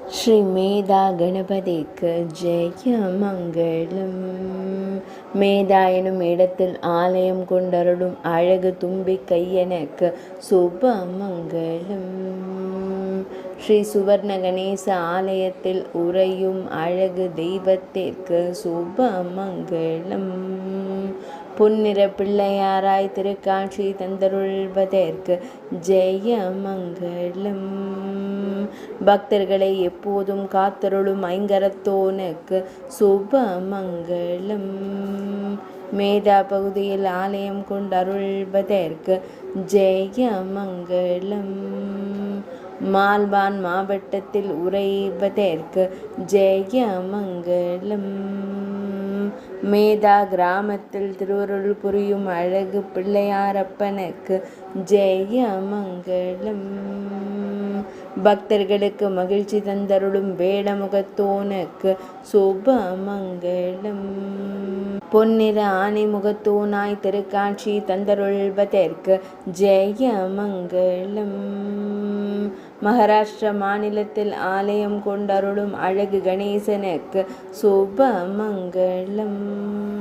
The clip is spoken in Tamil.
ஸ்ரீ மேதா கணபதிக்கு ஜெய மங்களம். மேதா எனும் இடத்தில் ஆலயம் கொண்டருளும் அழகு தும்பி கையனுக்கு சுப மங்களம். ஸ்ரீ சுவர்ண கணேச ஆலயத்தில் உறையும் அழகு தெய்வத்திற்கு சுப மங்களம். பொன்னிற பிள்ளையாராய் திருக்காட்சி தந்தருள்வதற்கு ஜெய மங்களம். பக்தர்களை எப்போதும் காத்தருளும் ஐங்கரத்தோனுக்கு சுப மங்களம். மேதா பகுதியில் ஆலயம் கொண்டருள்வதற்கு ஜெய மங்களம். மால்வான் மாவட்டத்தில் உறைவதற்கு ஜெய மங்களம். மேதா கிராமத்தில் திருவருள் புரியும் அழகு பிள்ளையாரப்பனுக்கு ஜெய மங்களம். பக்தர்களுக்கு மகிழ்ச்சி தந்தருளும் வேடமுகத்தோனுக்கு சுப மங்களம். பொன்னிற ஆணை முகத்தோனாய் திருக்காட்சி தந்தருள்வதற்கு ஜெய மங்களம். மகாராஷ்டிர மாநிலத்தில் ஆலயம் கொண்டருளும் அழகு கணேசனுக்கு சுப மங்களம்.